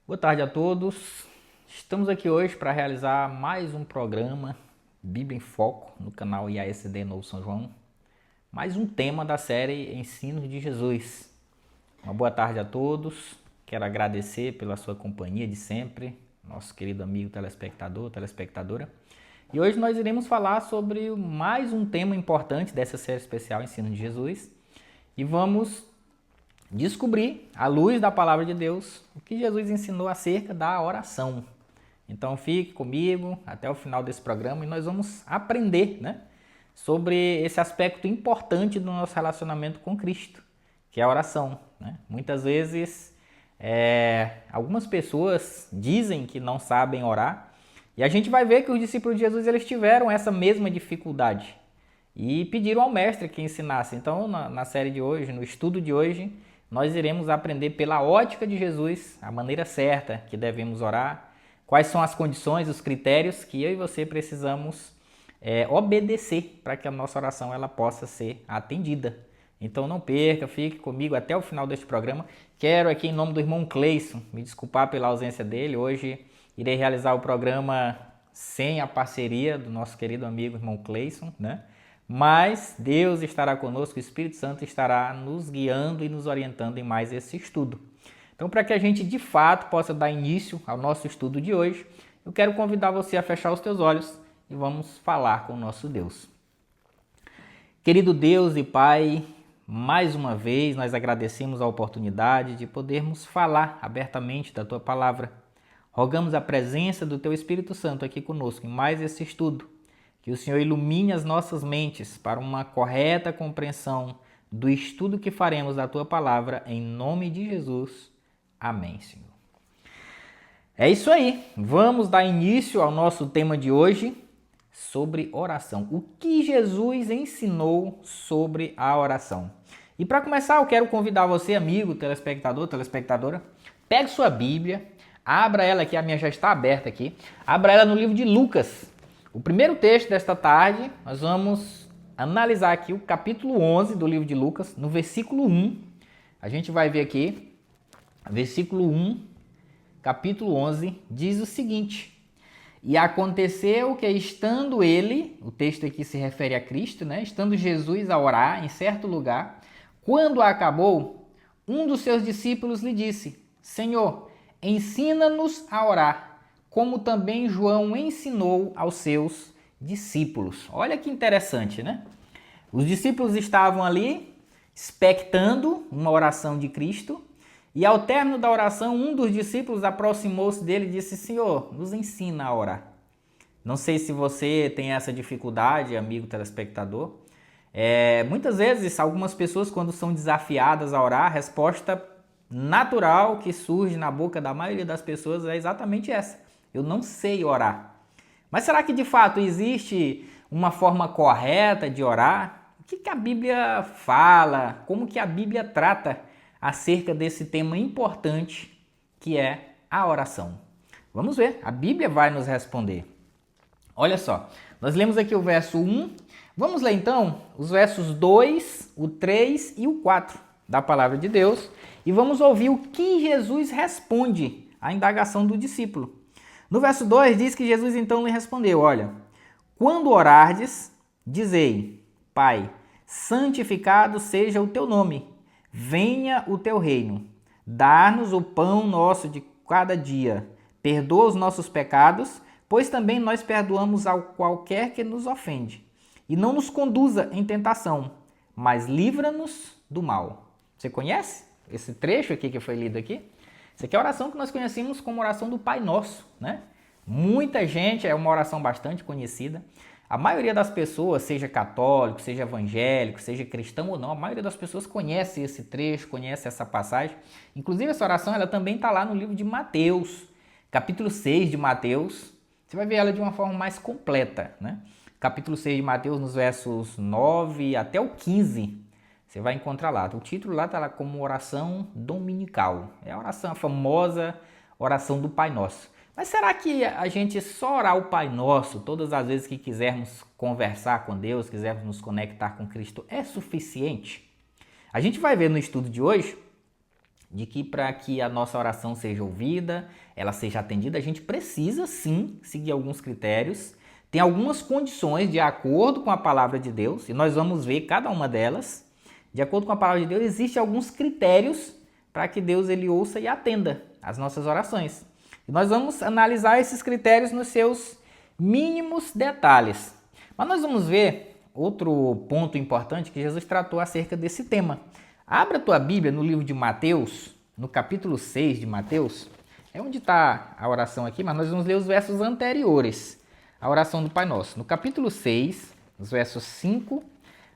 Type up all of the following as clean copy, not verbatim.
Boa tarde a todos. Estamos aqui hoje para realizar mais um programa Bíblia em Foco no canal IASD Novo São João. Mais um tema da série Ensinos de Jesus. Uma boa tarde a todos. Quero agradecer pela sua companhia de sempre, nosso querido amigo telespectador, telespectadora. E hoje nós iremos falar sobre mais um tema importante dessa série especial Ensinos de Jesus. E vamos descobrir, à luz da palavra de Deus, o que Jesus ensinou acerca da oração. Então fique comigo até o final desse programa e nós vamos aprender, sobre esse aspecto importante do nosso relacionamento com Cristo, que é a oração. Muitas vezes, algumas pessoas dizem que não sabem orar e a gente vai ver que os discípulos de Jesus eles tiveram essa mesma dificuldade e pediram ao mestre que ensinasse. Então, na série de hoje, no estudo de hoje, nós iremos aprender pela ótica de Jesus a maneira certa que devemos orar, quais são as condições, os critérios que eu e você precisamos obedecer para que a nossa oração ela possa ser atendida. Então não perca, fique comigo até o final deste programa. Quero aqui em nome do irmão Cleison me desculpar pela ausência dele. Hoje irei realizar o programa sem a parceria do nosso querido amigo irmão Cleison, Mas Deus estará conosco, o Espírito Santo estará nos guiando e nos orientando em mais esse estudo. Então, para que a gente de fato possa dar início ao nosso estudo de hoje, eu quero convidar você a fechar os teus olhos e vamos falar com o nosso Deus. Querido Deus e Pai, mais uma vez nós agradecemos a oportunidade de podermos falar abertamente da Tua Palavra. Rogamos a presença do Teu Espírito Santo aqui conosco em mais esse estudo. Que o Senhor ilumine as nossas mentes para uma correta compreensão do estudo que faremos da Tua Palavra, em nome de Jesus. Amém, Senhor. É isso aí. Vamos dar início ao nosso tema de hoje sobre oração. O que Jesus ensinou sobre a oração? E para começar, eu quero convidar você, amigo, telespectador, telespectadora, pegue sua Bíblia, abra ela aqui, a minha já está aberta aqui, abra ela no livro de Lucas. O primeiro texto desta tarde, nós vamos analisar aqui o capítulo 11 do livro de Lucas, no versículo 1. A gente vai ver aqui, versículo 1, capítulo 11, diz o seguinte: E aconteceu que estando ele, o texto aqui se refere a Cristo, estando Jesus a orar em certo lugar, quando acabou, um dos seus discípulos lhe disse: Senhor, ensina-nos a orar, como também João ensinou aos seus discípulos. Olha que interessante, Os discípulos estavam ali expectando uma oração de Cristo e ao término da oração, um dos discípulos aproximou-se dele e disse: Senhor, nos ensina a orar. Não sei se você tem essa dificuldade, amigo telespectador. Muitas vezes, algumas pessoas, quando são desafiadas a orar, a resposta natural que surge na boca da maioria das pessoas é exatamente essa: eu não sei orar. Mas será que de fato existe uma forma correta de orar? O que a Bíblia fala? Como que a Bíblia trata acerca desse tema importante que é a oração? Vamos ver, a Bíblia vai nos responder. Olha só, nós lemos aqui o verso 1. Vamos ler então os versos 2, o 3 e o 4 da palavra de Deus e vamos ouvir o que Jesus responde à indagação do discípulo. No verso 2 diz que Jesus então lhe respondeu: olha, quando orardes, dizei: Pai, santificado seja o teu nome, venha o teu reino, dá-nos o pão nosso de cada dia, perdoa os nossos pecados, pois também nós perdoamos ao qualquer que nos ofende, e não nos conduza em tentação, mas livra-nos do mal. Você conhece esse trecho aqui que foi lido aqui? Isso aqui é a oração que nós conhecemos como oração do Pai Nosso, Muita gente, é uma oração bastante conhecida. A maioria das pessoas, seja católico, seja evangélico, seja cristão ou não, a maioria das pessoas conhece esse trecho, conhece essa passagem. Inclusive essa oração ela também está lá no livro de Mateus, capítulo 6 de Mateus. Você vai ver ela de uma forma mais completa, Capítulo 6 de Mateus, nos versos 9 até o 15. Você vai encontrar lá. O título lá está lá como oração dominical. É a oração, a famosa oração do Pai Nosso. Mas será que a gente só orar o Pai Nosso todas as vezes que quisermos conversar com Deus, quisermos nos conectar com Cristo, é suficiente? A gente vai ver no estudo de hoje de que para que a nossa oração seja ouvida, ela seja atendida, a gente precisa sim seguir alguns critérios. Tem algumas condições de acordo com a palavra de Deus, e nós vamos ver cada uma delas. De acordo com a palavra de Deus, existem alguns critérios para que Deus ele ouça e atenda as nossas orações. E nós vamos analisar esses critérios nos seus mínimos detalhes. Mas nós vamos ver outro ponto importante que Jesus tratou acerca desse tema. Abra a tua Bíblia no livro de Mateus, no capítulo 6 de Mateus. É onde está a oração aqui, mas nós vamos ler os versos anteriores à oração do Pai Nosso. No capítulo 6, os versos 5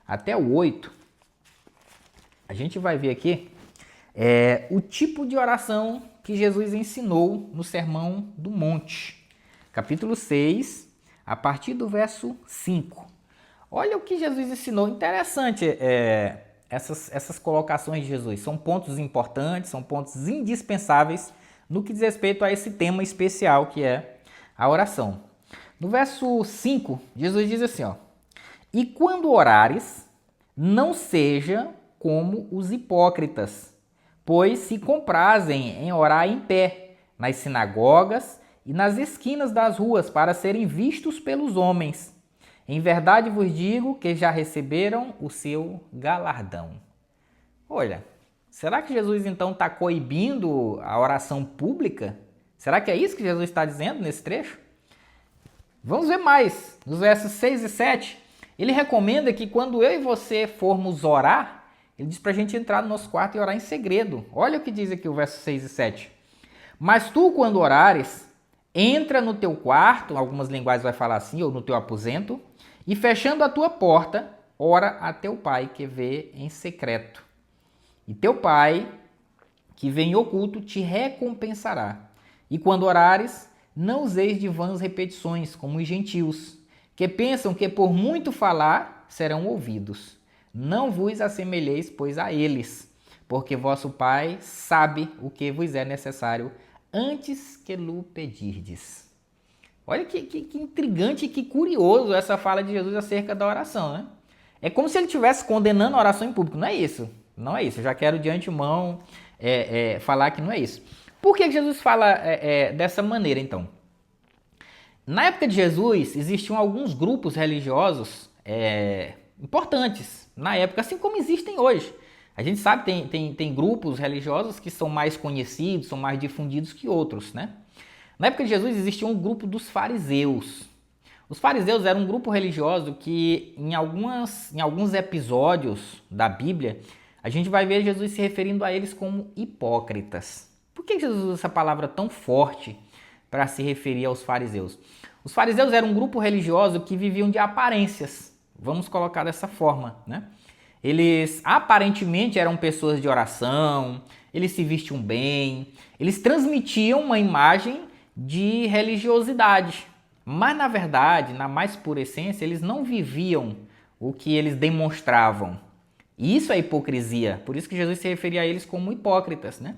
até o 8, a gente vai ver aqui o tipo de oração que Jesus ensinou no Sermão do Monte. Capítulo 6, a partir do verso 5. Olha o que Jesus ensinou. Interessante essas colocações de Jesus. São pontos importantes, são pontos indispensáveis no que diz respeito a esse tema especial que é a oração. No verso 5, Jesus diz assim, ó: "E quando orares, não seja como os hipócritas, pois se comprazem em orar em pé, nas sinagogas e nas esquinas das ruas, para serem vistos pelos homens. Em verdade vos digo que já receberam o seu galardão." Olha, será que Jesus então está coibindo a oração pública? Será que é isso que Jesus está dizendo nesse trecho? Vamos ver mais. Nos versos 6 e 7, ele recomenda que quando eu e você formos orar, ele diz para a gente entrar no nosso quarto e orar em segredo. Olha o que diz aqui o verso 6 e 7. "Mas tu, quando orares, entra no teu quarto", algumas linguagens vai falar assim, ou no teu aposento, "e fechando a tua porta, ora a teu pai que vê em secreto. E teu pai, que vê em oculto, te recompensará. E quando orares, não useis de vãs repetições, como os gentios, que pensam que por muito falar serão ouvidos. Não vos assemelheis, pois, a eles, porque vosso Pai sabe o que vos é necessário antes que lhe pedirdes." Olha que intrigante e que curioso essa fala de Jesus acerca da oração, né? É como se ele estivesse condenando a oração em público. Não é isso. Não é isso. Eu já quero de antemão falar que não é isso. Por que Jesus fala dessa maneira, então? Na época de Jesus, existiam alguns grupos religiosos importantes na época, assim como existem hoje. A gente sabe que tem grupos religiosos que são mais conhecidos, são mais difundidos que outros, né? Na época de Jesus existia um grupo dos fariseus. Os fariseus eram um grupo religioso que em alguns episódios da Bíblia, a gente vai ver Jesus se referindo a eles como hipócritas. Por que Jesus usa essa palavra tão forte para se referir aos fariseus? Os fariseus eram um grupo religioso que viviam de aparências. Vamos colocar dessa forma, né? Eles aparentemente eram pessoas de oração, eles se vestiam bem, eles transmitiam uma imagem de religiosidade. Mas na verdade, na mais pura essência, eles não viviam o que eles demonstravam. E isso é hipocrisia. Por isso que Jesus se referia a eles como hipócritas, né?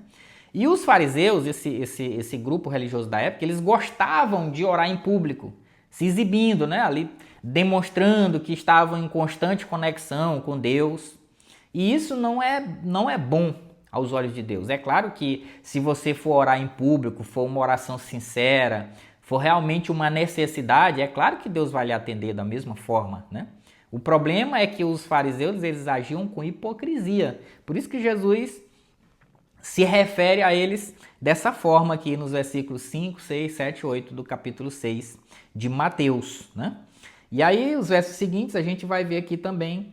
E os fariseus, esse grupo religioso da época, eles gostavam de orar em público, se exibindo, né? Ali demonstrando que estavam em constante conexão com Deus. E isso não é bom aos olhos de Deus. É claro que se você for orar em público, for uma oração sincera, for realmente uma necessidade, é claro que Deus vai lhe atender da mesma forma, né? O problema é que os fariseus, eles agiam com hipocrisia. Por isso que Jesus se refere a eles dessa forma aqui nos versículos 5, 6, 7, 8 do capítulo 6 de Mateus, né? E aí, os versos seguintes, a gente vai ver aqui também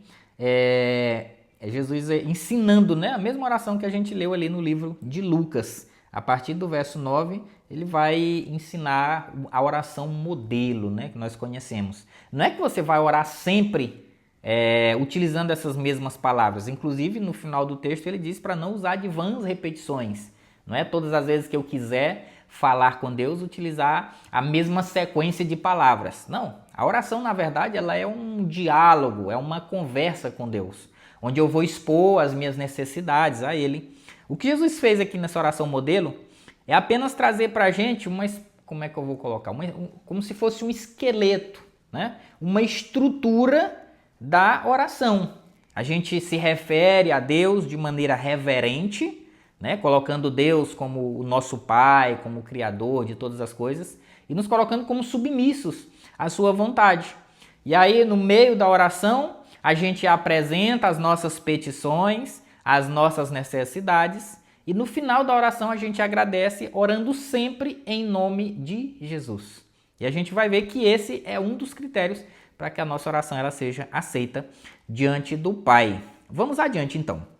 Jesus ensinando, né, a mesma oração que a gente leu ali no livro de Lucas. A partir do verso 9, ele vai ensinar a oração modelo, né, que nós conhecemos. Não é que você vai orar sempre utilizando essas mesmas palavras. Inclusive, no final do texto, ele diz para não usar de vãs repetições. Não é todas as vezes que eu quiser falar com Deus, utilizar a mesma sequência de palavras. Não, a oração, na verdade, ela é um diálogo, é uma conversa com Deus, onde eu vou expor as minhas necessidades a Ele. O que Jesus fez aqui nessa oração modelo é apenas trazer para a gente como é que eu vou colocar? Como se fosse um esqueleto, né? Uma estrutura da oração. A gente se refere a Deus de maneira reverente, né? Colocando Deus como o nosso Pai, como o Criador de todas as coisas e nos colocando como submissos à sua vontade. E aí, no meio da oração, a gente apresenta as nossas petições, as nossas necessidades e no final da oração a gente agradece orando sempre em nome de Jesus. E a gente vai ver que esse é um dos critérios para que a nossa oração ela seja aceita diante do Pai. Vamos adiante então.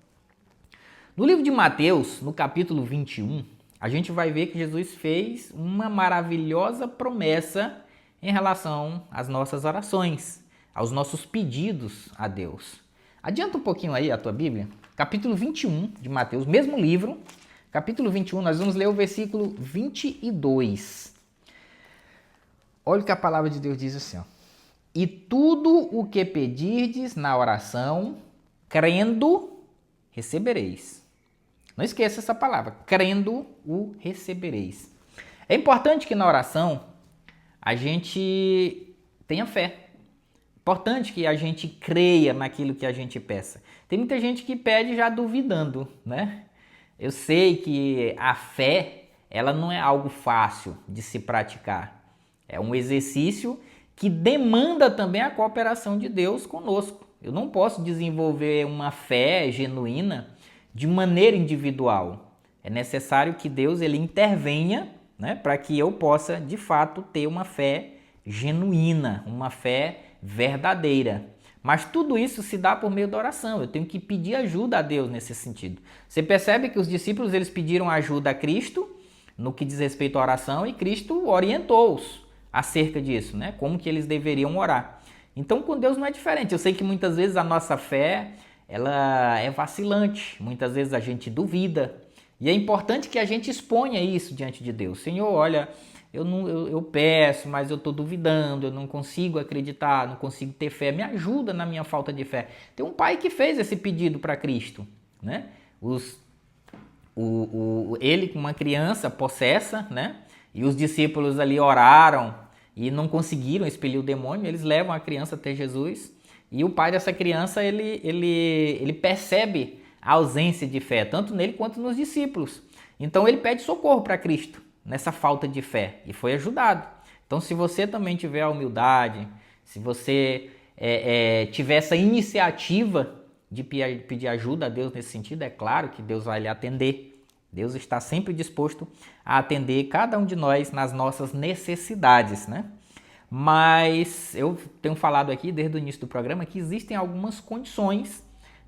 No livro de Mateus, no capítulo 21, a gente vai ver que Jesus fez uma maravilhosa promessa em relação às nossas orações, aos nossos pedidos a Deus. Adianta um pouquinho aí a tua Bíblia, capítulo 21 de Mateus, mesmo livro, capítulo 21, nós vamos ler o versículo 22. Olha o que a palavra de Deus diz assim, ó. E tudo o que pedirdes na oração, crendo, recebereis. Não esqueça essa palavra, crendo o recebereis. É importante que na oração a gente tenha fé. Importante que a gente creia naquilo que a gente peça. Tem muita gente que pede já duvidando, né? Eu sei que a fé, ela não é algo fácil de se praticar. É um exercício que demanda também a cooperação de Deus conosco. Eu não posso desenvolver uma fé genuína de maneira individual. É necessário que Deus ele intervenha, né, para que eu possa, de fato, ter uma fé genuína, uma fé verdadeira. Mas tudo isso se dá por meio da oração. Eu tenho que pedir ajuda a Deus nesse sentido. Você percebe que os discípulos eles pediram ajuda a Cristo no que diz respeito à oração e Cristo orientou-os acerca disso, né? Como que eles deveriam orar. Então, com Deus não é diferente. Eu sei que muitas vezes a nossa fé ela é vacilante, muitas vezes a gente duvida. E é importante que a gente exponha isso diante de Deus. Senhor, olha, eu peço, mas eu estou duvidando, eu não consigo acreditar, não consigo ter fé. Me ajuda na minha falta de fé. Tem um pai que fez esse pedido para Cristo, né? Ele com uma criança possessa, né? E os discípulos ali oraram e não conseguiram expelir o demônio. Eles levam a criança até Jesus. E o pai dessa criança, ele percebe a ausência de fé, tanto nele quanto nos discípulos. Então ele pede socorro para Cristo nessa falta de fé e foi ajudado. Então se você também tiver a humildade, se você tiver essa iniciativa de pedir ajuda a Deus nesse sentido, é claro que Deus vai lhe atender. Deus está sempre disposto a atender cada um de nós nas nossas necessidades, né? Mas eu tenho falado aqui desde o início do programa que existem algumas condições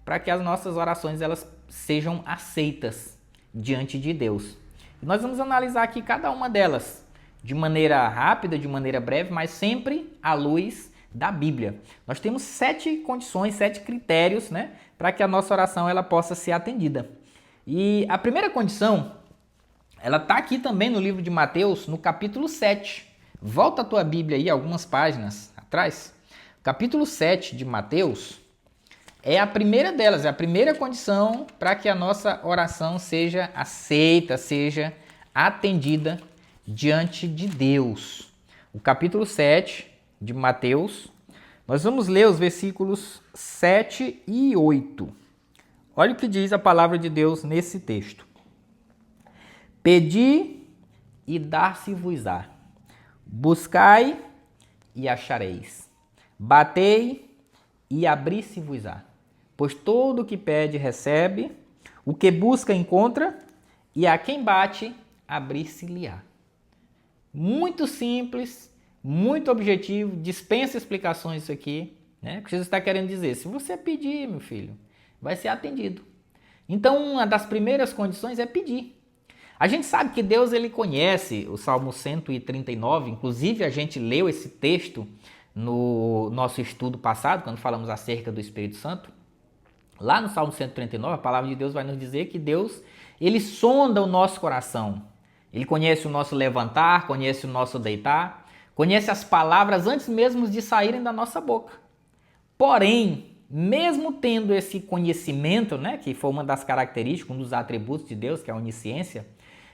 para que as nossas orações elas sejam aceitas diante de Deus. E nós vamos analisar aqui cada uma delas de maneira rápida, de maneira breve, mas sempre à luz da Bíblia. Nós temos 7 condições, 7 critérios, né, para que a nossa oração ela possa ser atendida. E a primeira condição, ela está aqui também no livro de Mateus, no capítulo 7. Volta a tua Bíblia aí, algumas páginas atrás. Capítulo 7 de Mateus é a primeira delas, é a primeira condição para que a nossa oração seja aceita, seja atendida diante de Deus. O capítulo 7 de Mateus, nós vamos ler os versículos 7 e 8. Olha o que diz a palavra de Deus nesse texto. Pedi e dar-se-vos-á. Buscai e achareis. Batei e abri-se-vos-á. Pois todo o que pede recebe, o que busca encontra, e a quem bate abrir-se-lhe-á. Muito simples, muito objetivo, dispensa explicações isso aqui, né? O que Jesus está querendo dizer? Se você pedir, meu filho, vai ser atendido. Então, uma das primeiras condições é pedir. A gente sabe que Deus ele conhece o Salmo 139, inclusive a gente leu esse texto no nosso estudo passado, quando falamos acerca do Espírito Santo. Lá no Salmo 139, a palavra de Deus vai nos dizer que Deus ele sonda o nosso coração. Ele conhece o nosso levantar, conhece o nosso deitar, conhece as palavras antes mesmo de saírem da nossa boca. Porém, mesmo tendo esse conhecimento, né, que foi uma das características, um dos atributos de Deus, que é a onisciência,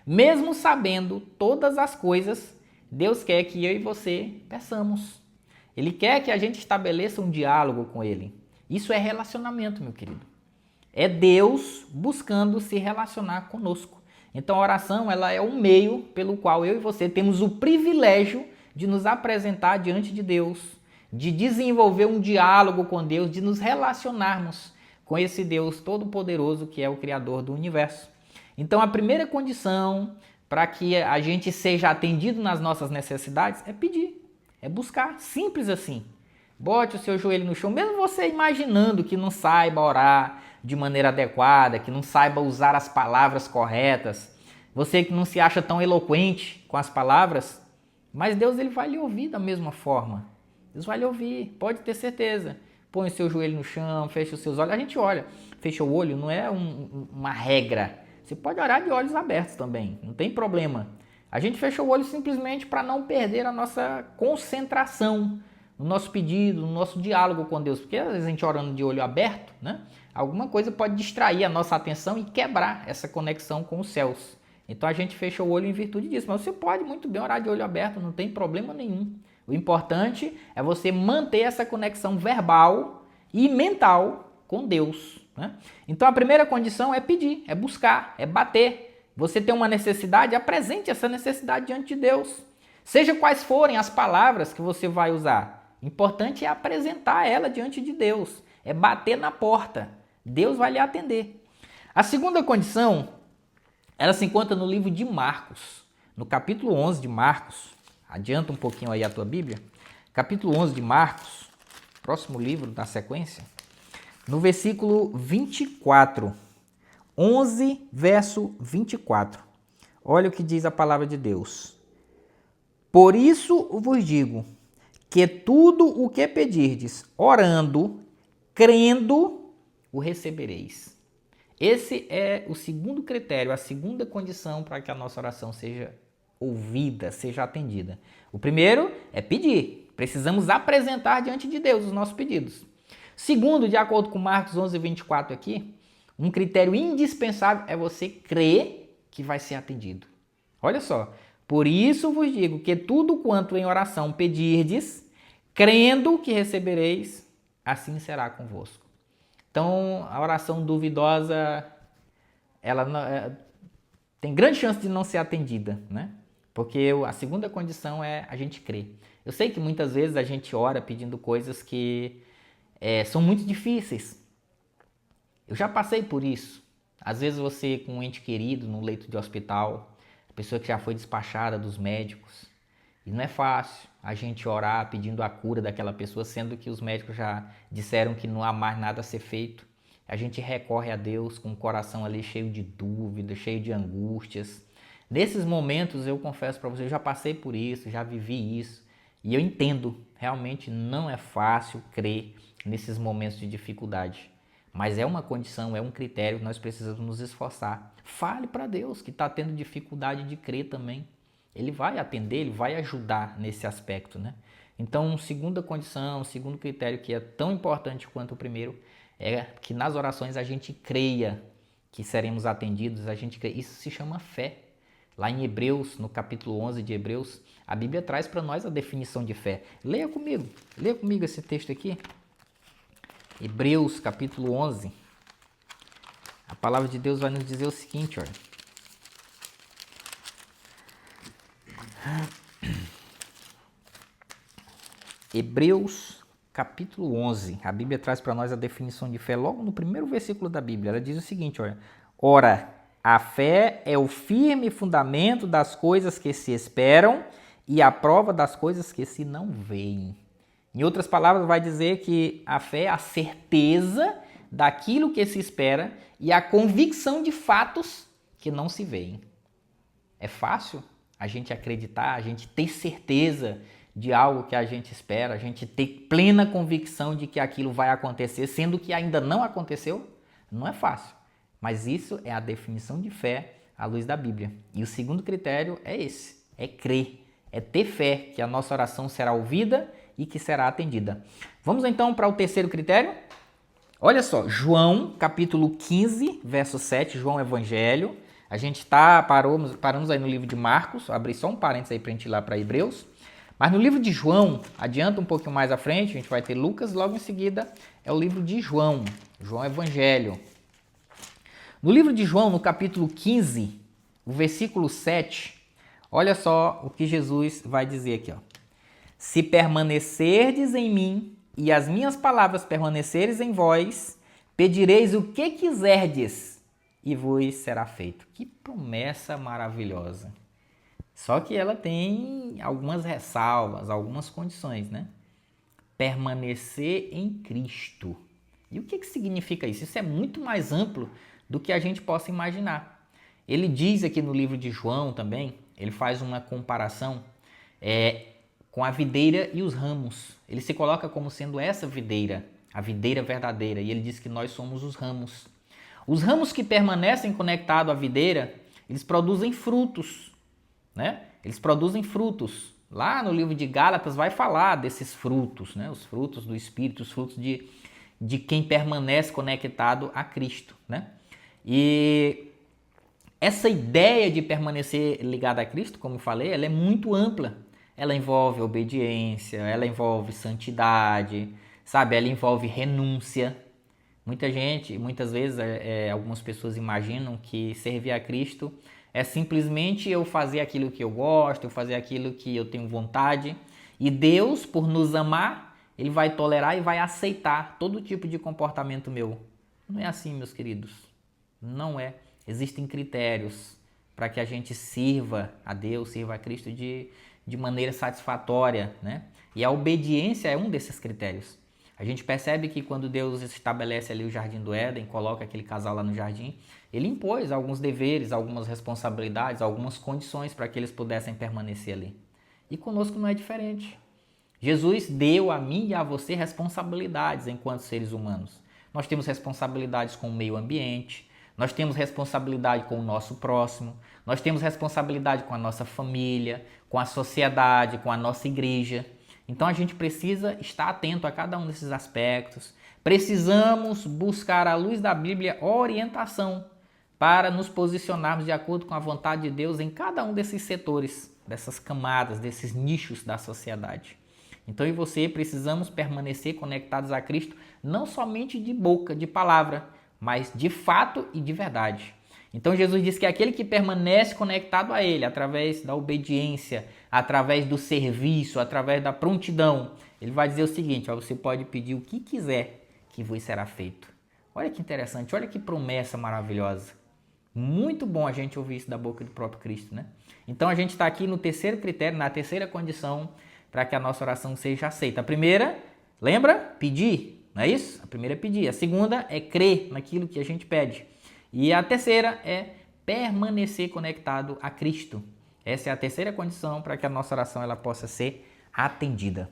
mesmo sabendo todas as coisas, Deus quer que eu e você peçamos. Ele quer que a gente estabeleça um diálogo com Ele. Isso é relacionamento, meu querido. É Deus buscando se relacionar conosco. Então a oração ela é um meio pelo qual eu e você temos o privilégio de nos apresentar diante de Deus, de desenvolver um diálogo com Deus, de nos relacionarmos com esse Deus todo-poderoso que é o Criador do universo. Então a primeira condição para que a gente seja atendido nas nossas necessidades é pedir, é buscar, simples assim. Bote o seu joelho no chão, mesmo você imaginando que não saiba orar de maneira adequada, que não saiba usar as palavras corretas, você que não se acha tão eloquente com as palavras, mas Deus ele vai lhe ouvir da mesma forma. Deus vai lhe ouvir, pode ter certeza. Põe o seu joelho no chão, fecha os seus olhos. A gente olha, fecha o olho, não é uma regra. Você pode orar de olhos abertos também, não tem problema. A gente fecha o olho simplesmente para não perder a nossa concentração no nosso pedido, no nosso diálogo com Deus. Porque às vezes a gente orando de olho aberto, né? Alguma coisa pode distrair a nossa atenção e quebrar essa conexão com os céus. Então a gente fecha o olho em virtude disso. Mas você pode muito bem orar de olho aberto, não tem problema nenhum. O importante é você manter essa conexão verbal e mental com Deus, né? Então a primeira condição é pedir, é buscar, é bater. Você tem uma necessidade, apresente essa necessidade diante de Deus. Seja quais forem as palavras que você vai usar, o importante é apresentar ela diante de Deus, é bater na porta. Deus vai lhe atender. A segunda condição, ela se encontra no livro de Marcos, no capítulo 11 de Marcos. Adianta um pouquinho aí a tua Bíblia. Capítulo 11 de Marcos, próximo livro da sequência. No versículo 24, 11, verso 24. Olha o que diz a palavra de Deus. Por isso vos digo que tudo o que pedirdes, orando, crendo, o recebereis. Esse é o segundo critério, a segunda condição para que a nossa oração seja ouvida, seja atendida. O primeiro é pedir. Precisamos apresentar diante de Deus os nossos pedidos. Segundo, de acordo com Marcos 11, 24 aqui, um critério indispensável é você crer que vai ser atendido. Olha só. Por isso vos digo que tudo quanto em oração pedirdes, crendo que recebereis, assim será convosco. Então, a oração duvidosa, ela tem grande chance de não ser atendida, né? Porque a segunda condição é a gente crer. Eu sei que muitas vezes a gente ora pedindo coisas que são muito difíceis. Eu já passei por isso. Às vezes você com um ente querido no leito de hospital, a pessoa que já foi despachada dos médicos, e não é fácil a gente orar pedindo a cura daquela pessoa, sendo que os médicos já disseram que não há mais nada a ser feito. A gente recorre a Deus com o coração ali cheio de dúvidas, cheio de angústias. Nesses momentos, eu confesso para você, eu já passei por isso, já vivi isso, e eu entendo, realmente não é fácil crer nesses momentos de dificuldade. Mas é uma condição, é um critério que nós precisamos nos esforçar. Fale para Deus que está tendo dificuldade de crer também. Ele vai atender, ele vai ajudar nesse aspecto, né? Então, segunda condição, segundo critério que é tão importante quanto o primeiro, é que nas orações a gente creia que seremos atendidos, a gente crê. Isso se chama fé. Lá em Hebreus, no capítulo 11 de Hebreus, a Bíblia traz para nós a definição de fé. Leia comigo esse texto aqui. Hebreus, capítulo 11. A palavra de Deus vai nos dizer o seguinte, olha. Hebreus, capítulo 11. A Bíblia traz para nós a definição de fé logo no primeiro versículo da Bíblia. Ela diz o seguinte, olha. Ora, a fé é o firme fundamento das coisas que se esperam e a prova das coisas que se não veem. Em outras palavras, vai dizer que a fé é a certeza daquilo que se espera e a convicção de fatos que não se veem. É fácil a gente acreditar, a gente ter certeza de algo que a gente espera, a gente ter plena convicção de que aquilo vai acontecer, sendo que ainda não aconteceu? Não é fácil. Mas isso é a definição de fé à luz da Bíblia. E o segundo critério é esse, é crer, é ter fé que a nossa oração será ouvida e que será atendida. Vamos então para o terceiro critério? Olha só, João, capítulo 15, verso 7, João Evangelho. A gente paramos aí no livro de Marcos, abri só um parênteses aí para a gente ir lá para Hebreus. Mas no livro de João, adianta um pouquinho mais à frente, a gente vai ter Lucas, logo em seguida é o livro de João, João Evangelho. No livro de João, no capítulo 15, o versículo 7, olha só o que Jesus vai dizer aqui, ó. Se permanecerdes em mim e as minhas palavras permanecerem em vós, pedireis o que quiserdes e vos será feito. Que promessa maravilhosa. Só que ela tem algumas ressalvas, algumas condições, né? Permanecer em Cristo. E o que significa isso? Isso é muito mais amplo do que a gente possa imaginar. Ele diz aqui no livro de João também, ele faz uma comparação com a videira e os ramos. Ele se coloca como sendo essa videira, a videira verdadeira, e ele diz que nós somos os ramos. Os ramos que permanecem conectados à videira, eles produzem frutos, né? Eles produzem frutos. Lá no livro de Gálatas vai falar desses frutos, né? Os frutos do Espírito, os frutos de quem permanece conectado a Cristo, né? E essa ideia de permanecer ligado a Cristo, como eu falei, ela é muito ampla. Ela envolve obediência, ela envolve santidade, sabe? Ela envolve renúncia. Muitas vezes, algumas pessoas imaginam que servir a Cristo é simplesmente eu fazer aquilo que eu gosto, eu fazer aquilo que eu tenho vontade. E Deus, por nos amar, Ele vai tolerar e vai aceitar todo tipo de comportamento meu. Não é assim, meus queridos. Não é. Existem critérios para que a gente sirva a Deus, sirva a Cristo de maneira satisfatória, né? E a obediência é um desses critérios. A gente percebe que quando Deus estabelece ali o Jardim do Éden, coloca aquele casal lá no jardim, Ele impôs alguns deveres, algumas responsabilidades, algumas condições para que eles pudessem permanecer ali. E conosco não é diferente. Jesus deu a mim e a você responsabilidades enquanto seres humanos. Nós temos responsabilidades com o meio ambiente, nós temos responsabilidade com o nosso próximo, nós temos responsabilidade com a nossa família, com a sociedade, com a nossa igreja. Então a gente precisa estar atento a cada um desses aspectos. Precisamos buscar à luz da Bíblia orientação para nos posicionarmos de acordo com a vontade de Deus em cada um desses setores, dessas camadas, desses nichos da sociedade. Então eu e você precisamos permanecer conectados a Cristo, não somente de boca, de palavra, mas de fato e de verdade. Então Jesus diz que aquele que permanece conectado a Ele, através da obediência, através do serviço, através da prontidão, Ele vai dizer o seguinte, ó, você pode pedir o que quiser que vos será feito. Olha que interessante, olha que promessa maravilhosa. Muito bom a gente ouvir isso da boca do próprio Cristo, né? Então a gente está aqui no terceiro critério, na terceira condição para que a nossa oração seja aceita. A primeira, lembra? Pedir. Não é isso? A primeira é pedir. A segunda é crer naquilo que a gente pede. E a terceira é permanecer conectado a Cristo. Essa é a terceira condição para que a nossa oração ela possa ser atendida.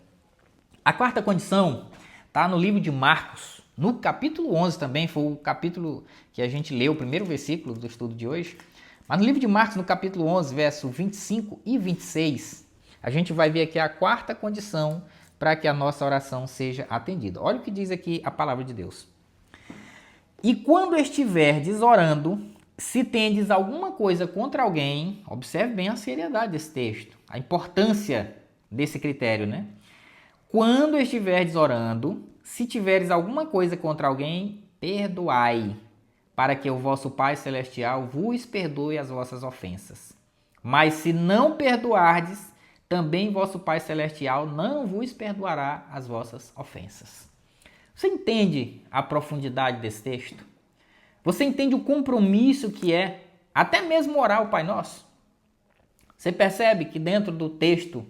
A quarta condição está no livro de Marcos, no capítulo 11 também, foi o capítulo que a gente leu, o primeiro versículo do estudo de hoje. Mas no livro de Marcos, no capítulo 11, verso 25 e 26, a gente vai ver aqui a quarta condição para que a nossa oração seja atendida. Olha o que diz aqui a palavra de Deus. E quando estiverdes orando, se tendes alguma coisa contra alguém, observe bem a seriedade desse texto, a importância desse critério, né? Quando estiverdes orando, se tiveres alguma coisa contra alguém, perdoai, para que o vosso Pai Celestial vos perdoe as vossas ofensas. Mas se não perdoardes, também vosso Pai Celestial não vos perdoará as vossas ofensas. Você entende a profundidade desse texto? Você entende o compromisso que é até mesmo orar o Pai Nosso? Você percebe que dentro do texto,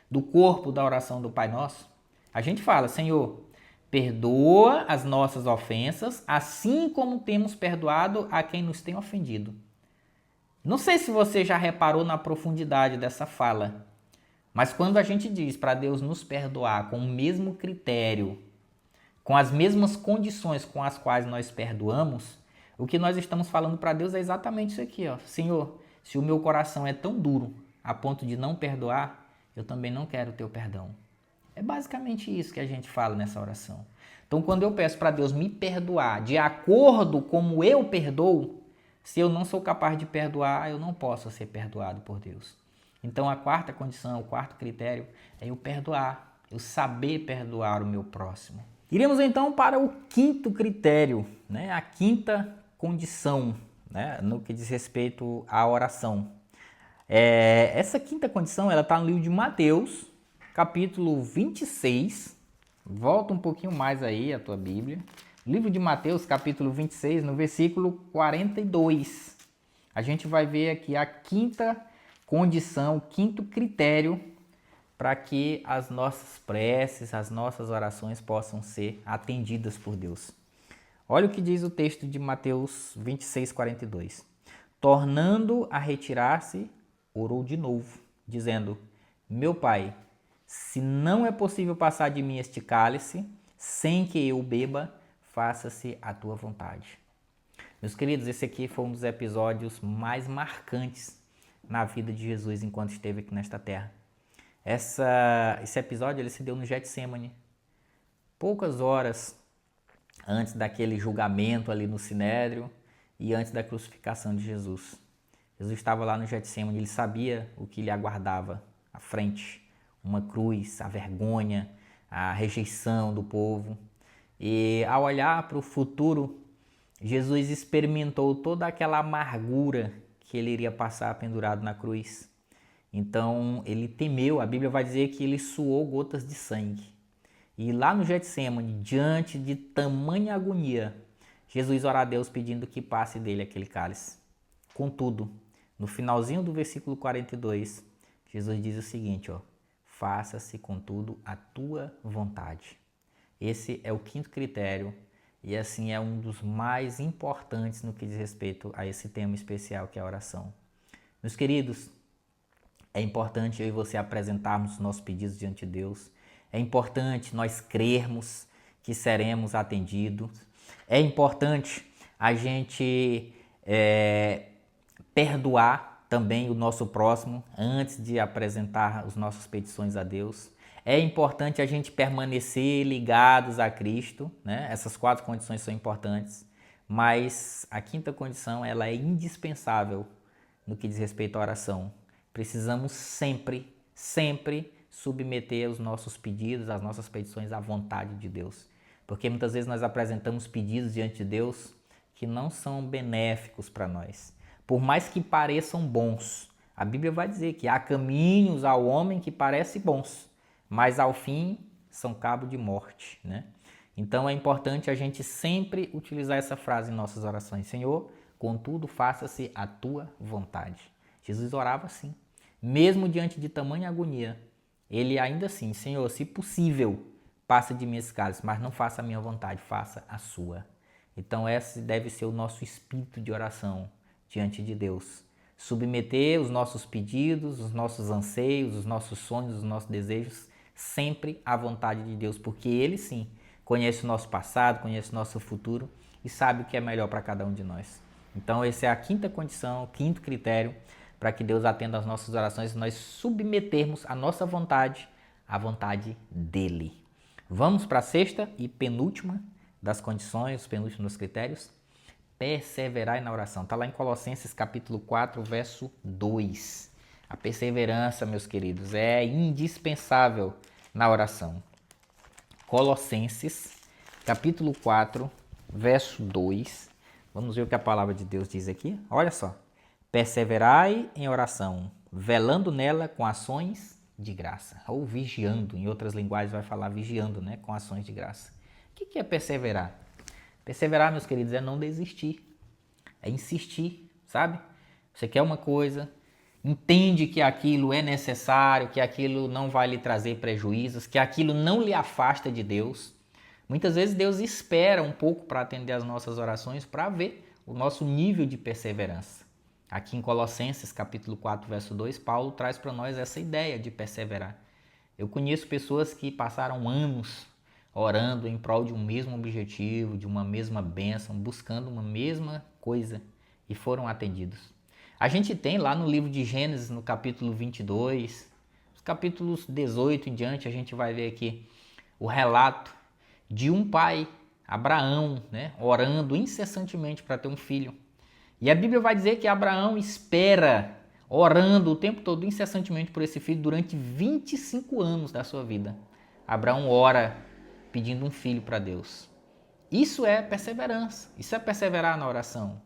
do corpo da oração do Pai Nosso, a gente fala, Senhor, perdoa as nossas ofensas, assim como temos perdoado a quem nos tem ofendido. Não sei se você já reparou na profundidade dessa fala, mas quando a gente diz para Deus nos perdoar com o mesmo critério, com as mesmas condições com as quais nós perdoamos, o que nós estamos falando para Deus é exatamente isso aqui, ó. Senhor, se o meu coração é tão duro a ponto de não perdoar, eu também não quero o teu perdão. É basicamente isso que a gente fala nessa oração. Então, quando eu peço para Deus me perdoar de acordo como eu perdoo, se eu não sou capaz de perdoar, eu não posso ser perdoado por Deus. Então, a quarta condição, o quarto critério é eu perdoar, eu saber perdoar o meu próximo. Iremos então para o quinto critério, né? A quinta condição né, no que diz respeito à oração. Essa quinta condição ela está no livro de Mateus, capítulo 26. Volta um pouquinho mais aí a tua Bíblia. Livro de Mateus, capítulo 26, no versículo 42. A gente vai ver aqui a quinta condição, o quinto critério para que as nossas preces, as nossas orações possam ser atendidas por Deus. Olha o que diz o texto de Mateus 26, 42. Tornando a retirar-se, orou de novo, dizendo: Meu Pai, se não é possível passar de mim este cálice, sem que eu beba, faça-se a tua vontade. Meus queridos, esse aqui foi um dos episódios mais marcantes na vida de Jesus enquanto esteve aqui nesta terra. Esse episódio ele se deu no Getsemane, poucas horas antes daquele julgamento ali no Sinédrio e antes da crucificação de Jesus. Jesus estava lá no Getsemane, ele sabia o que lhe aguardava à frente, uma cruz, a vergonha, a rejeição do povo. E ao olhar para o futuro, Jesus experimentou toda aquela amargura que ele iria passar pendurado na cruz. Então ele temeu, a Bíblia vai dizer que ele suou gotas de sangue. E lá no Getsemane, diante de tamanha agonia, Jesus ora a Deus pedindo que passe dele aquele cálice. Contudo, no finalzinho do versículo 42, Jesus diz o seguinte, faça-se contudo a tua vontade. Esse é o quinto critério e assim é um dos mais importantes no que diz respeito a esse tema especial que é a oração. Meus queridos, é importante eu e você apresentarmos os nossos pedidos diante de Deus. É importante nós crermos que seremos atendidos. É importante a gente perdoar também o nosso próximo antes de apresentar as nossas petições a Deus. É importante a gente permanecer ligados a Cristo, né? Essas 4 condições são importantes, mas a quinta condição ela é indispensável no que diz respeito à oração. Precisamos sempre submeter os nossos pedidos, as nossas petições à vontade de Deus. Porque muitas vezes nós apresentamos pedidos diante de Deus que não são benéficos para nós. Por mais que pareçam bons, a Bíblia vai dizer que há caminhos ao homem que parecem bons, mas ao fim são cabo de morte, né? Então é importante a gente sempre utilizar essa frase em nossas orações. Senhor, contudo, faça-se a tua vontade. Jesus orava assim. Mesmo diante de tamanha agonia, ele ainda assim, Senhor, se possível, passa de mim esse cálice, mas não faça a minha vontade, faça a sua. Então esse deve ser o nosso espírito de oração diante de Deus. Submeter os nossos pedidos, os nossos anseios, os nossos sonhos, os nossos desejos, sempre à vontade de Deus, porque Ele sim conhece o nosso passado, conhece o nosso futuro e sabe o que é melhor para cada um de nós. Então essa é a quinta condição, o quinto critério para que Deus atenda às nossas orações e nós submetermos a nossa vontade à vontade dEle. Vamos para a sexta e penúltima das condições, os penúltimos critérios. Perseverai na oração. Está lá em Colossenses capítulo 4, verso 2. A perseverança, meus queridos, é indispensável na oração. Colossenses capítulo 4, verso 2. Vamos ver o que a palavra de Deus diz aqui. Olha só. Perseverai em oração, velando nela com ações de graça. Ou vigiando, em outras linguagens vai falar vigiando, né? Com ações de graça. O que é perseverar? Perseverar, meus queridos, é não desistir. É insistir, sabe? Você quer uma coisa, entende que aquilo é necessário, que aquilo não vai lhe trazer prejuízos, que aquilo não lhe afasta de Deus. Muitas vezes Deus espera um pouco para atender as nossas orações para ver o nosso nível de perseverança. Aqui em Colossenses, capítulo 4, verso 2, Paulo traz para nós essa ideia de perseverar. Eu conheço pessoas que passaram anos orando em prol de um mesmo objetivo, de uma mesma bênção, buscando uma mesma coisa e foram atendidos. A gente tem lá no livro de Gênesis, no capítulo 22, os capítulos 18 em diante, a gente vai ver aqui o relato de um pai, Abraão, né, orando incessantemente para ter um filho. E a Bíblia vai dizer que Abraão espera, orando o tempo todo incessantemente por esse filho durante 25 anos da sua vida. Abraão ora pedindo um filho para Deus. Isso é perseverança, isso é perseverar na oração.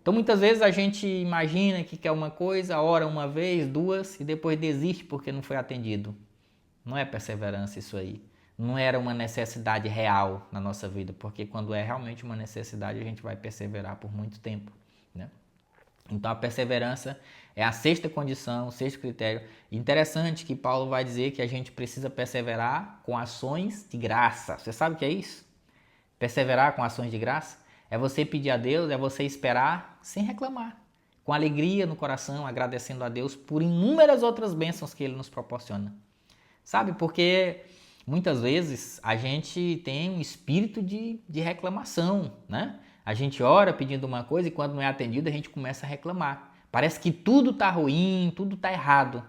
Então muitas vezes a gente imagina que quer uma coisa, ora uma vez, duas e depois desiste porque não foi atendido. Não é perseverança isso aí. Não era uma necessidade real na nossa vida, porque quando é realmente uma necessidade a gente vai perseverar por muito tempo, né? Então a perseverança é a sexta condição, o sexto critério. Interessante que Paulo vai dizer que a gente precisa perseverar com ações de graça. Você sabe o que é isso? Perseverar com ações de graça é você pedir a Deus, é você esperar sem reclamar, com alegria no coração, agradecendo a Deus por inúmeras outras bênçãos que Ele nos proporciona. Sabe, porque muitas vezes a gente tem um espírito de reclamação, né? A gente ora pedindo uma coisa e quando não é atendido a gente começa a reclamar. Parece que tudo está ruim, tudo está errado.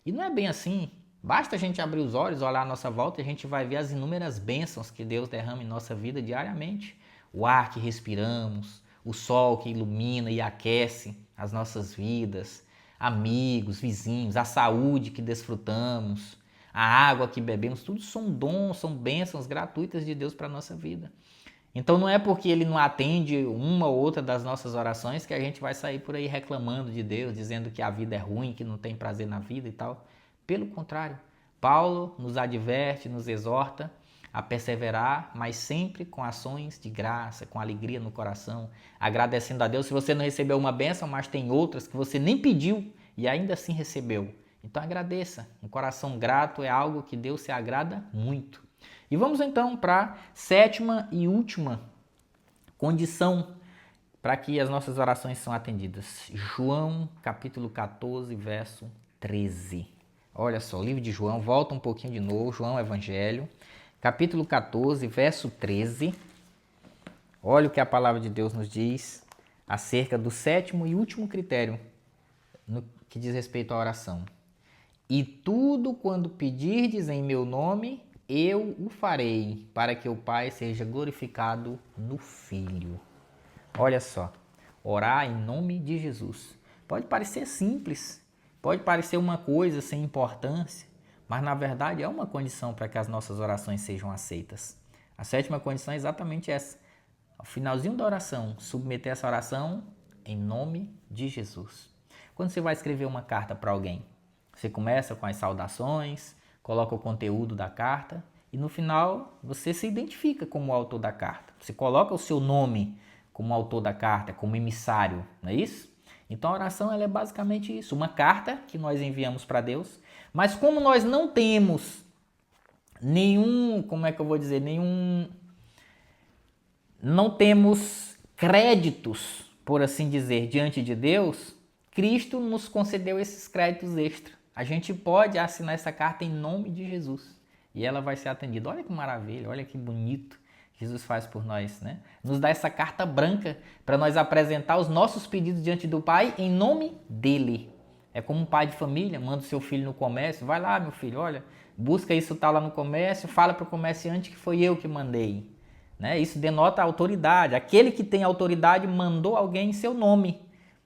E não é bem assim. Basta a gente abrir os olhos, olhar à nossa volta e a gente vai ver as inúmeras bênçãos que Deus derrama em nossa vida diariamente. O ar que respiramos, o sol que ilumina e aquece as nossas vidas, amigos, vizinhos, a saúde que desfrutamos, a água que bebemos, tudo são dons, são bênçãos gratuitas de Deus para a nossa vida. Então não é porque Ele não atende uma ou outra das nossas orações que a gente vai sair por aí reclamando de Deus, dizendo que a vida é ruim, que não tem prazer na vida e tal. Pelo contrário, Paulo nos adverte, nos exorta a perseverar, mas sempre com ações de graça, com alegria no coração, agradecendo a Deus. Se você não recebeu uma bênção, mas tem outras que você nem pediu e ainda assim recebeu. Então agradeça. Um coração grato é algo que Deus se agrada muito. E vamos então para a sétima e última condição para que as nossas orações são atendidas. João capítulo 14, verso 13. Olha só, o livro de João, volta um pouquinho de novo, João Evangelho, capítulo 14, verso 13. Olha o que a palavra de Deus nos diz acerca do sétimo e último critério no que diz respeito à oração. E tudo quando pedirdes em meu nome, eu o farei, para que o Pai seja glorificado no Filho. Olha só, orar em nome de Jesus. Pode parecer simples, pode parecer uma coisa sem importância, mas na verdade é uma condição para que as nossas orações sejam aceitas. A sétima condição é exatamente essa. Ao finalzinho da oração, submeter essa oração em nome de Jesus. Quando você vai escrever uma carta para alguém, você começa com as saudações, coloca o conteúdo da carta e no final você se identifica como o autor da carta. Você coloca o seu nome como autor da carta, como emissário, não é isso? Então a oração ela é basicamente isso, uma carta que nós enviamos para Deus, mas como nós não temos não temos créditos, por assim dizer, diante de Deus, Cristo nos concedeu esses créditos extra. A gente pode assinar essa carta em nome de Jesus e ela vai ser atendida. Olha que maravilha, olha que bonito Jesus faz por nós, né? Nos dá essa carta branca para nós apresentar os nossos pedidos diante do Pai em nome dele. É como um pai de família, manda o seu filho no comércio, vai lá meu filho, olha, busca isso tal lá no comércio, fala para o comerciante que foi eu que mandei. Né? Isso denota autoridade, aquele que tem autoridade mandou alguém em seu nome.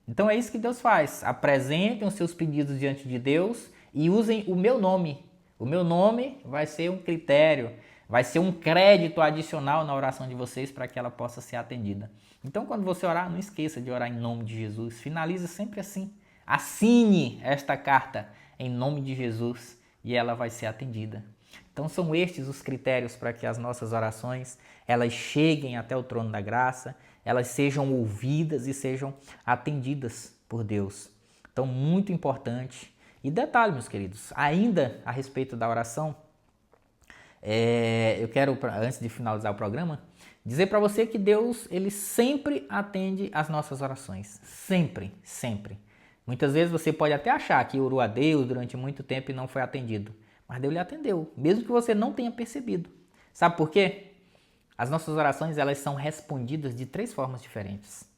Então é isso que Deus faz, apresentem os seus pedidos diante de Deus e usem o meu nome. O meu nome vai ser um critério, vai ser um crédito adicional na oração de vocês para que ela possa ser atendida. Então quando você orar, não esqueça de orar em nome de Jesus, finalize sempre assim. Assine esta carta em nome de Jesus e ela vai ser atendida. Então são estes os critérios para que as nossas orações elas cheguem até o trono da graça, elas sejam ouvidas e sejam atendidas por Deus. Então muito importante. E detalhe, meus queridos, ainda a respeito da oração, eu quero, antes de finalizar o programa, dizer para você que Deus ele sempre atende as nossas orações. Sempre, sempre. Muitas vezes você pode até achar que orou a Deus durante muito tempo e não foi atendido. Mas Deus lhe atendeu, mesmo que você não tenha percebido. Sabe por quê? As nossas orações elas são respondidas de 3 formas diferentes.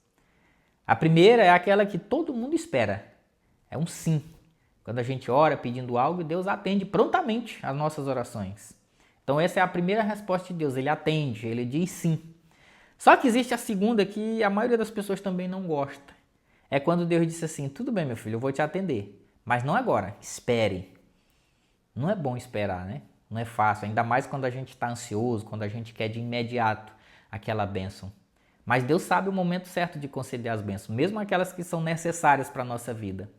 A primeira é aquela que todo mundo espera. É um sim. Quando a gente ora pedindo algo, Deus atende prontamente as nossas orações. Então essa é a primeira resposta de Deus. Ele atende, ele diz sim. Só que existe a segunda que a maioria das pessoas também não gosta. É quando Deus disse assim, tudo bem meu filho, eu vou te atender. Mas não agora, espere. Não é bom esperar, né? Não é fácil, ainda mais quando a gente está ansioso, quando a gente quer de imediato aquela bênção. Mas Deus sabe o momento certo de conceder as bênçãos, mesmo aquelas que são necessárias para a nossa vida.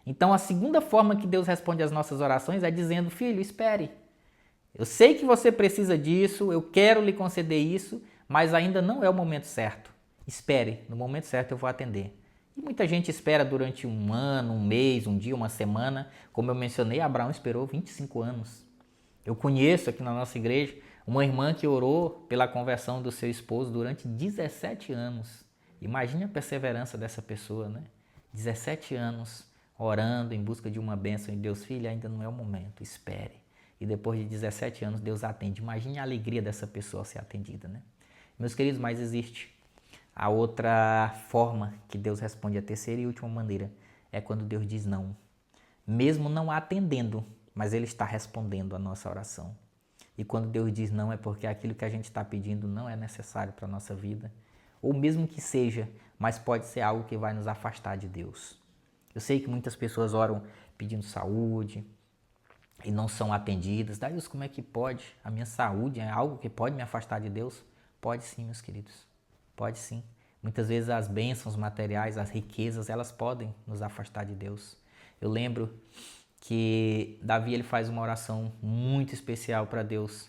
Então, a segunda forma que Deus responde às nossas orações é dizendo: filho, espere. Eu sei que você precisa disso, eu quero lhe conceder isso, mas ainda não é o momento certo. Espere, no momento certo eu vou atender. E muita gente espera durante um ano, um mês, um dia, uma semana. Como eu mencionei, Abraão esperou 25 anos. Eu conheço aqui na nossa igreja uma irmã que orou pela conversão do seu esposo durante 17 anos. Imagine a perseverança dessa pessoa, né? 17 anos orando em busca de uma bênção e Deus, filha, ainda não é o momento, espere. E depois de 17 anos Deus atende. Imagine a alegria dessa pessoa ao ser atendida, né? Meus queridos, mas existe a outra forma que Deus responde, a terceira e última maneira, é quando Deus diz não. Mesmo não atendendo, mas Ele está respondendo a nossa oração. E quando Deus diz não, é porque aquilo que a gente está pedindo não é necessário para a nossa vida. Ou mesmo que seja, mas pode ser algo que vai nos afastar de Deus. Eu sei que muitas pessoas oram pedindo saúde e não são atendidas. Deus, como é que pode? A minha saúde é algo que pode me afastar de Deus? Pode sim, meus queridos. Pode sim. Muitas vezes as bênçãos materiais, as riquezas, elas podem nos afastar de Deus. Eu lembro que Davi ele faz uma oração muito especial para Deus,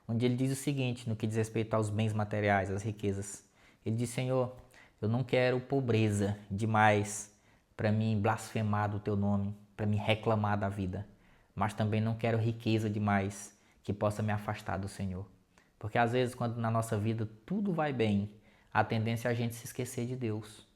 onde ele diz o seguinte, no que diz respeito aos bens materiais, às riquezas. Ele diz: Senhor, eu não quero pobreza demais para mim blasfemar do teu nome, para me reclamar da vida, mas também não quero riqueza demais que possa me afastar do Senhor. Porque às vezes quando na nossa vida tudo vai bem, a tendência é a gente se esquecer de Deus.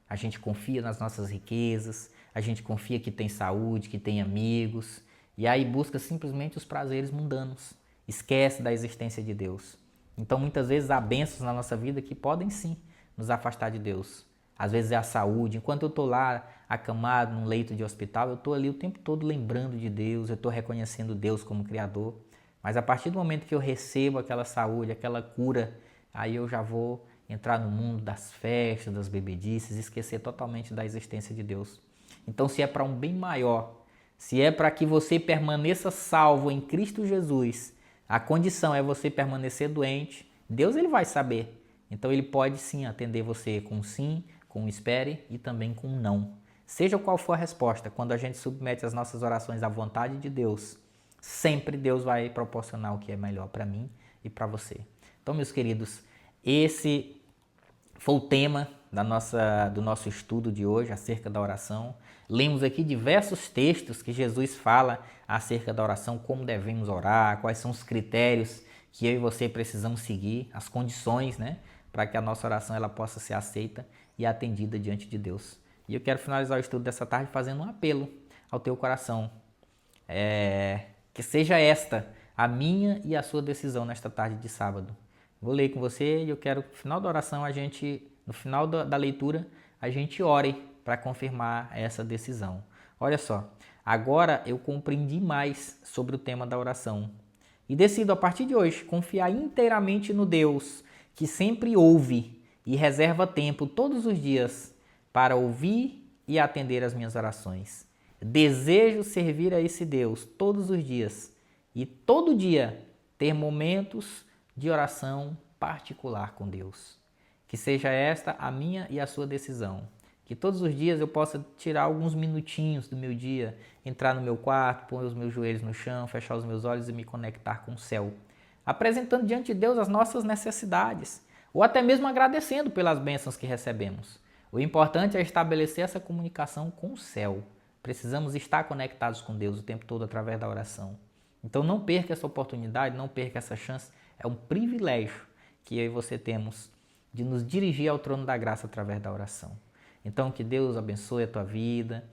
A gente confia nas nossas riquezas, a gente confia que tem saúde, que tem amigos, e aí busca simplesmente os prazeres mundanos, esquece da existência de Deus. Então muitas vezes há bênçãos na nossa vida que podem sim nos afastar de Deus. Às vezes é a saúde. Enquanto eu estou lá acamado num leito de hospital, eu estou ali o tempo todo lembrando de Deus, eu estou reconhecendo Deus como Criador. Mas a partir do momento que eu recebo aquela saúde, aquela cura, aí eu já vou entrar no mundo das festas, das bebedices, esquecer totalmente da existência de Deus. Então, se é para um bem maior, se é para que você permaneça salvo em Cristo Jesus, a condição é você permanecer doente, Deus ele vai saber. Então, ele pode sim atender você com um sim, com um espere e também com um não. Seja qual for a resposta, quando a gente submete as nossas orações à vontade de Deus, sempre Deus vai proporcionar o que é melhor para mim e para você. Então, meus queridos, esse foi o tema do nosso estudo de hoje acerca da oração. Lemos aqui diversos textos que Jesus fala acerca da oração, como devemos orar, quais são os critérios que eu e você precisamos seguir, as condições, né, para que a nossa oração ela possa ser aceita e atendida diante de Deus. E eu quero finalizar o estudo dessa tarde fazendo um apelo ao teu coração. Que seja esta a minha e a sua decisão nesta tarde de sábado. Vou ler com você e eu quero que no final da oração no final da leitura, a gente ore para confirmar essa decisão. Olha só, agora eu compreendi mais sobre o tema da oração e decido a partir de hoje confiar inteiramente no Deus que sempre ouve e reserva tempo todos os dias para ouvir e atender as minhas orações. Desejo servir a esse Deus todos os dias e todo dia ter momentos de oração particular com Deus. Que seja esta a minha e a sua decisão. Que todos os dias eu possa tirar alguns minutinhos do meu dia, entrar no meu quarto, pôr os meus joelhos no chão, fechar os meus olhos e me conectar com o céu. Apresentando diante de Deus as nossas necessidades, ou até mesmo agradecendo pelas bênçãos que recebemos. O importante é estabelecer essa comunicação com o céu. Precisamos estar conectados com Deus o tempo todo através da oração. Então não perca essa oportunidade, não perca essa chance. É um privilégio que eu e você temos de nos dirigir ao trono da graça através da oração. Então que Deus abençoe a tua vida,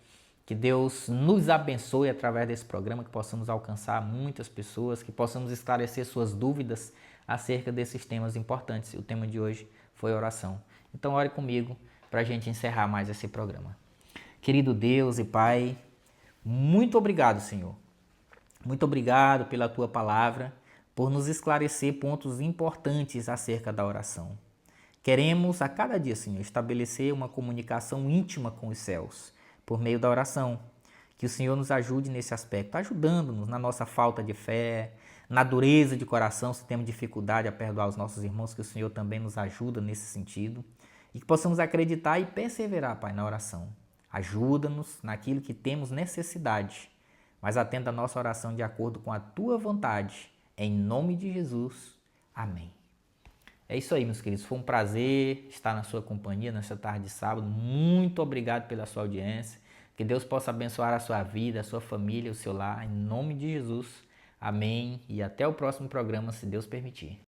que Deus nos abençoe através desse programa, que possamos alcançar muitas pessoas, que possamos esclarecer suas dúvidas acerca desses temas importantes. O tema de hoje foi oração. Então ore comigo para a gente encerrar mais esse programa. Querido Deus e Pai, muito obrigado, Senhor. Muito obrigado pela tua palavra, por nos esclarecer pontos importantes acerca da oração. Queremos a cada dia, Senhor, estabelecer uma comunicação íntima com os céus, por meio da oração. Que o Senhor nos ajude nesse aspecto, ajudando-nos na nossa falta de fé, na dureza de coração, se temos dificuldade a perdoar os nossos irmãos, que o Senhor também nos ajuda nesse sentido. e que possamos acreditar e perseverar, Pai, na oração. Ajuda-nos naquilo que temos necessidade, mas atenda a nossa oração de acordo com a Tua vontade. Em nome de Jesus. Amém. É isso aí, meus queridos. Foi um prazer estar na sua companhia nessa tarde de sábado. Muito obrigado pela sua audiência. Que Deus possa abençoar a sua vida, a sua família, o seu lar. Em nome de Jesus. Amém. E até o próximo programa, se Deus permitir.